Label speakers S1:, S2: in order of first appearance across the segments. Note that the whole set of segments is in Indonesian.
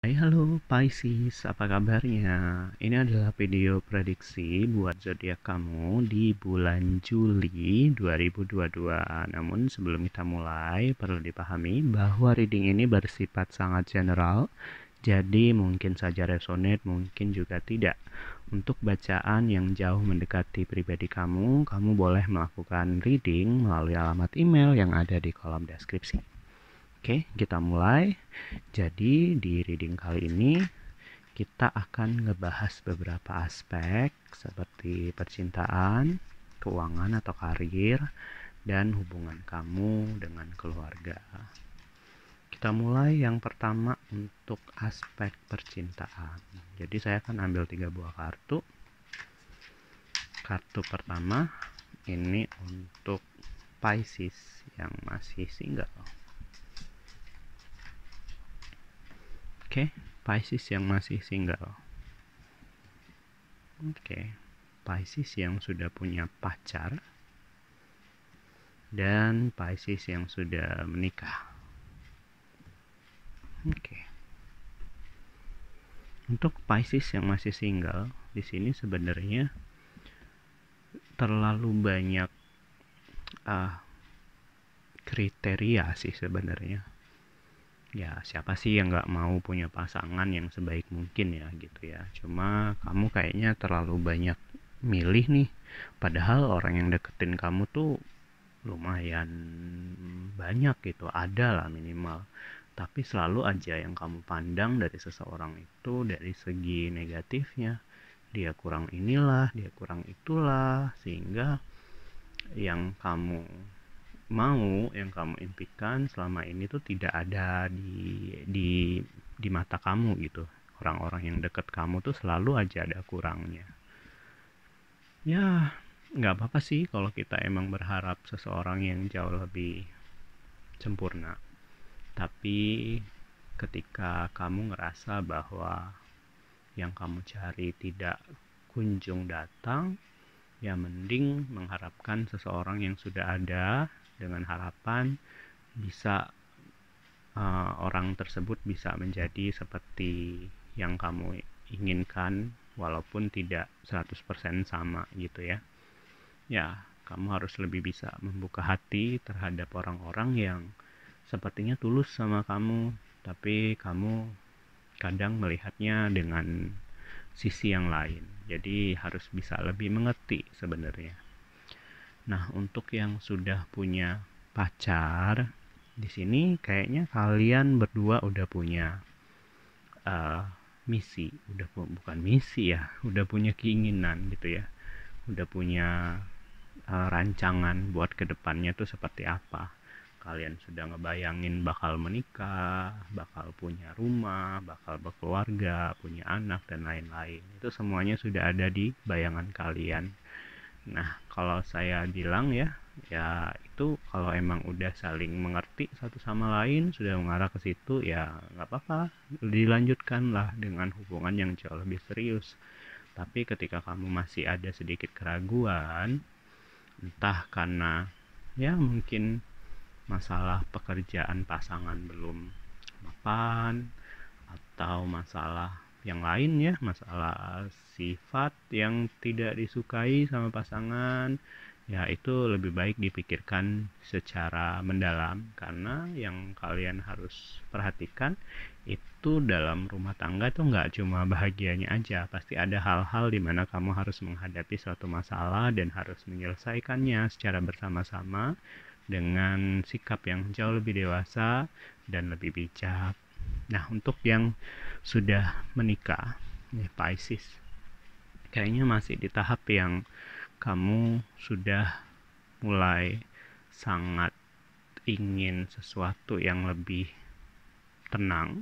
S1: Hai halo Pisces, apa kabarnya? Ini adalah video prediksi buat zodiak kamu di bulan Juli 2022. Namun sebelum kita mulai, perlu dipahami bahwa reading ini bersifat sangat general, jadi mungkin saja resonate, mungkin juga tidak. Untuk bacaan yang jauh mendekati pribadi kamu, kamu boleh melakukan reading melalui alamat email yang ada di kolom deskripsi. Oke, kita mulai. Jadi di reading kali ini kita akan ngebahas beberapa aspek seperti percintaan, keuangan atau karir, dan hubungan kamu dengan keluarga. Kita mulai yang pertama untuk aspek percintaan. Jadi saya akan ambil 3 buah kartu. Kartu pertama ini untuk Pisces yang masih single. Oke, Pisces yang masih single. Oke, Pisces yang sudah punya pacar dan Pisces yang sudah menikah. Oke. Untuk Pisces yang masih single, di sini sebenarnya terlalu banyak kriteria sih sebenarnya. Ya, siapa sih yang nggak mau punya pasangan yang sebaik mungkin ya gitu ya. Cuma kamu kayaknya terlalu banyak milih nih. Padahal orang yang deketin kamu tuh lumayan banyak gitu, ada lah minimal. Tapi selalu aja yang kamu pandang dari seseorang itu dari segi negatifnya. Dia kurang inilah, dia kurang itulah, sehingga yang kamu mau, yang kamu impikan selama ini tuh tidak ada di mata kamu gitu. Orang-orang yang deket kamu tuh selalu aja ada kurangnya. Ya, nggak apa-apa sih kalau kita emang berharap seseorang yang jauh lebih sempurna. Tapi ketika kamu ngerasa bahwa yang kamu cari tidak kunjung datang, ya mending mengharapkan seseorang yang sudah ada dengan harapan bisa orang tersebut bisa menjadi seperti yang kamu inginkan walaupun tidak 100% sama gitu ya. Ya, kamu harus lebih bisa membuka hati terhadap orang-orang yang sepertinya tulus sama kamu, tapi kamu kadang melihatnya dengan sisi yang lain. Jadi harus bisa lebih mengerti sebenarnya. Nah, untuk yang sudah punya pacar, di sini kayaknya kalian berdua udah punya misi, bukan misi ya, udah punya keinginan gitu ya, udah punya rancangan buat kedepannya tuh seperti apa. Kalian sudah ngebayangin bakal menikah, bakal punya rumah, bakal berkeluarga, punya anak dan lain-lain. Itu semuanya sudah ada di bayangan kalian. Nah, kalau saya bilang ya, ya itu kalau emang udah saling mengerti satu sama lain, sudah mengarah ke situ, ya nggak apa-apa, dilanjutkanlah dengan hubungan yang jauh lebih serius. Tapi ketika kamu masih ada sedikit keraguan, entah karena ya mungkin masalah pekerjaan pasangan belum mapan, atau masalah yang lain ya, masalah sifat yang tidak disukai sama pasangan, ya itu lebih baik dipikirkan secara mendalam, karena yang kalian harus perhatikan itu dalam rumah tangga tuh nggak cuma bahagianya aja, pasti ada hal-hal di mana kamu harus menghadapi suatu masalah dan harus menyelesaikannya secara bersama-sama dengan sikap yang jauh lebih dewasa dan lebih bijak. Nah, untuk yang sudah menikah, nih Pisces, kayaknya masih di tahap yang kamu sudah mulai sangat ingin sesuatu yang lebih tenang,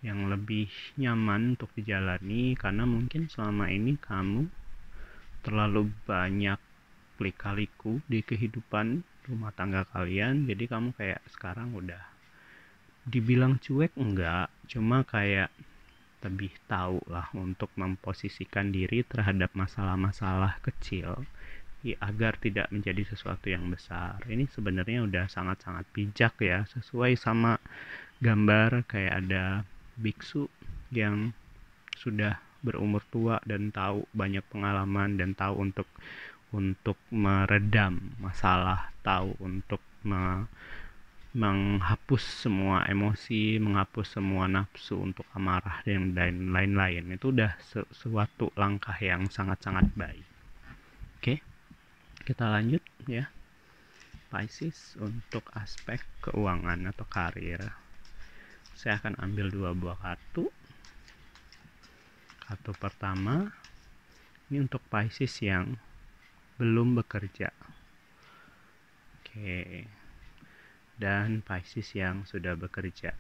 S1: yang lebih nyaman untuk dijalani, karena mungkin selama ini kamu terlalu banyak lika-liku di kehidupan rumah tangga kalian, jadi kamu kayak sekarang udah dibilang cuek enggak, cuma kayak lebih tahu lah untuk memposisikan diri terhadap masalah-masalah kecil ya, agar tidak menjadi sesuatu yang besar. Ini sebenarnya udah sangat-sangat bijak ya, sesuai sama gambar kayak ada biksu yang sudah berumur tua dan tahu banyak pengalaman dan tahu untuk meredam masalah, tahu untuk menghapus semua emosi, menghapus semua nafsu untuk amarah dan lain-lain. Itu udah suatu langkah yang sangat-sangat baik. Oke, kita lanjut ya. Pisces untuk aspek keuangan atau karir. Saya akan ambil 2 buah kartu. Kartu pertama ini untuk Pisces yang belum bekerja. Oke. Dan Pisces yang sudah bekerja.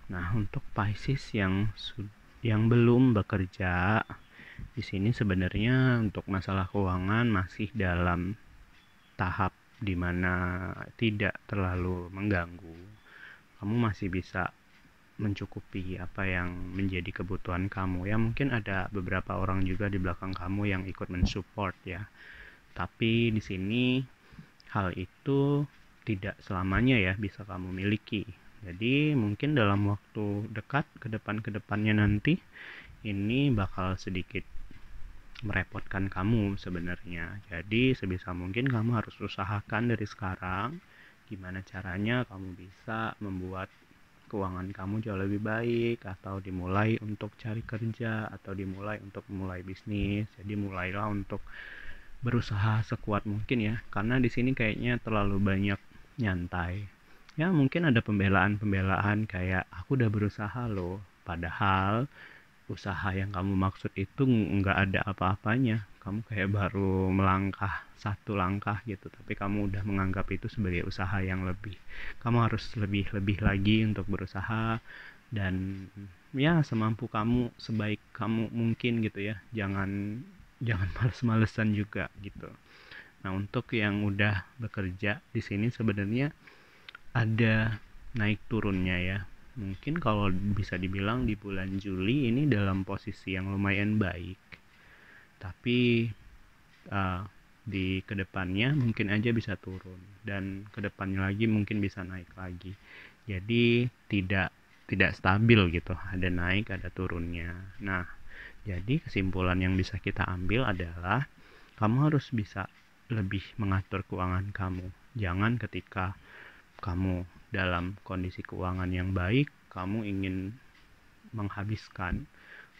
S1: Nah, untuk Pisces yang belum bekerja, di sini sebenarnya untuk masalah keuangan masih dalam tahap dimana tidak terlalu mengganggu. Kamu masih bisa mencukupi apa yang menjadi kebutuhan kamu ya. Mungkin ada beberapa orang juga di belakang kamu yang ikut mensupport ya, tapi di sini hal itu tidak selamanya ya bisa kamu miliki. Jadi mungkin dalam waktu dekat ke depannya nanti ini bakal sedikit merepotkan kamu sebenarnya. Jadi sebisa mungkin kamu harus usahakan dari sekarang gimana caranya kamu bisa membuat keuangan kamu jauh lebih baik, atau dimulai untuk cari kerja, atau dimulai untuk mulai bisnis. Jadi mulailah untuk berusaha sekuat mungkin ya, karena di sini kayaknya terlalu banyak nyantai. Ya mungkin ada pembelaan kayak aku udah berusaha loh, padahal usaha yang kamu maksud itu nggak ada apa-apanya. Kamu kayak baru melangkah 1 langkah gitu, tapi kamu udah menganggap itu sebagai usaha yang lebih. Kamu harus lebih lagi untuk berusaha dan ya semampu kamu, sebaik kamu mungkin gitu ya. Jangan males-malesan juga gitu. Nah, untuk yang udah bekerja di sini sebenarnya ada naik turunnya ya. Mungkin kalau bisa dibilang di bulan Juli ini dalam posisi yang lumayan baik, tapi di kedepannya mungkin aja bisa turun, dan kedepannya lagi mungkin bisa naik lagi. Jadi tidak stabil gitu, ada naik ada turunnya. Nah, jadi kesimpulan yang bisa kita ambil adalah kamu harus bisa lebih mengatur keuangan kamu. Jangan ketika kamu dalam kondisi keuangan yang baik, kamu ingin menghabiskan,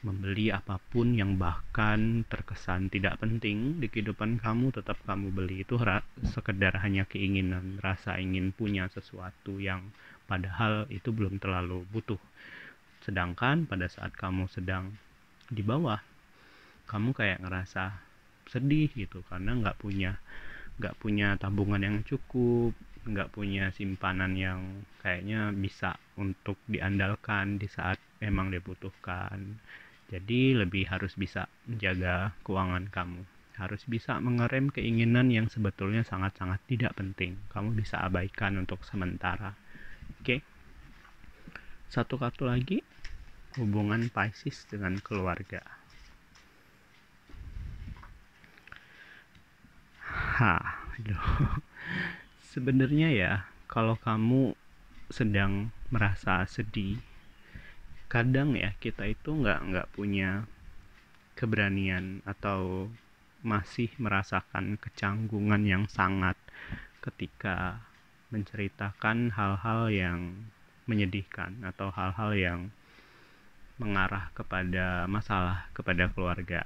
S1: membeli apapun yang bahkan terkesan tidak penting di kehidupan kamu, tetap kamu beli. Itu sekedar hanya keinginan, rasa ingin punya sesuatu yang padahal itu belum terlalu butuh. Sedangkan pada saat kamu sedang di bawah, kamu kayak ngerasa sedih gitu karena nggak punya tabungan yang cukup, nggak punya simpanan yang kayaknya bisa untuk diandalkan di saat emang dibutuhkan. Jadi lebih harus bisa menjaga keuangan kamu, harus bisa mengerem keinginan yang sebetulnya sangat-sangat tidak penting. Kamu bisa abaikan untuk sementara. Oke. Satu kartu lagi, hubungan Pisces dengan keluarga. Sebenarnya ya, kalau kamu sedang merasa sedih, kadang ya kita itu nggak punya keberanian atau masih merasakan kecanggungan yang sangat ketika menceritakan hal-hal yang menyedihkan atau hal-hal yang mengarah kepada masalah kepada keluarga.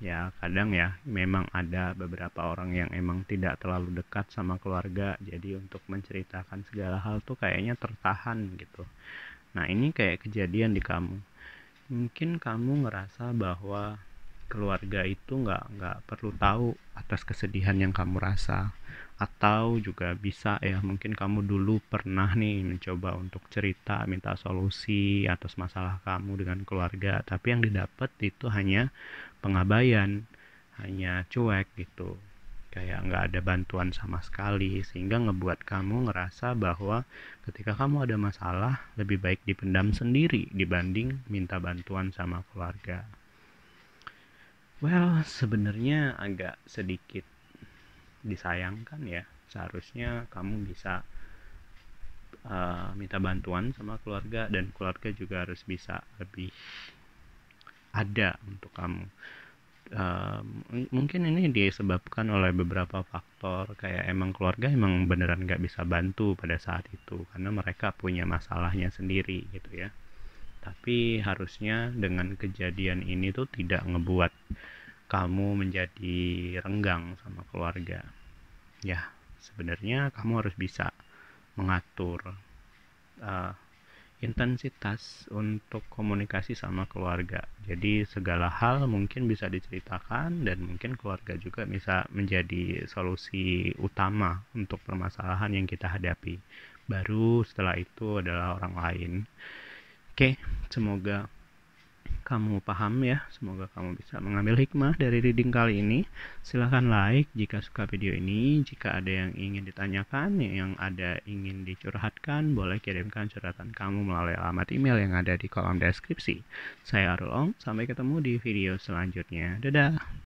S1: Ya kadang ya memang ada beberapa orang yang emang tidak terlalu dekat sama keluarga, jadi untuk menceritakan segala hal tuh kayaknya tertahan gitu. Nah ini kayak kejadian di kamu. Mungkin kamu ngerasa bahwa keluarga itu nggak perlu tahu atas kesedihan yang kamu rasa, atau juga bisa ya mungkin kamu dulu pernah nih mencoba untuk cerita minta solusi atas masalah kamu dengan keluarga, tapi yang didapat itu hanya pengabaian, hanya cuek gitu, kayak nggak ada bantuan sama sekali, sehingga ngebuat kamu ngerasa bahwa ketika kamu ada masalah lebih baik dipendam sendiri dibanding minta bantuan sama keluarga. Well, sebenarnya agak sedikit disayangkan ya, seharusnya kamu bisa minta bantuan sama keluarga, dan keluarga juga harus bisa lebih ada untuk kamu. Mungkin ini disebabkan oleh beberapa faktor, kayak emang keluarga emang beneran nggak bisa bantu pada saat itu karena mereka punya masalahnya sendiri gitu ya. Tapi harusnya dengan kejadian ini tuh tidak ngebuat kamu menjadi renggang sama keluarga. Ya, sebenarnya kamu harus bisa mengatur uh, intensitas untuk komunikasi sama keluarga. Jadi segala hal mungkin bisa diceritakan, dan mungkin keluarga juga bisa menjadi solusi utama untuk permasalahan yang kita hadapi. Baru setelah itu adalah orang lain. Oke, semoga kamu paham ya. Semoga kamu bisa mengambil hikmah dari reading kali ini. Silahkan like jika suka video ini. Jika ada yang ingin ditanyakan, yang ada ingin dicurhatkan, boleh kirimkan curhatan kamu melalui alamat email yang ada di kolom deskripsi. Saya Arul Ong, sampai ketemu di video selanjutnya. Dadah!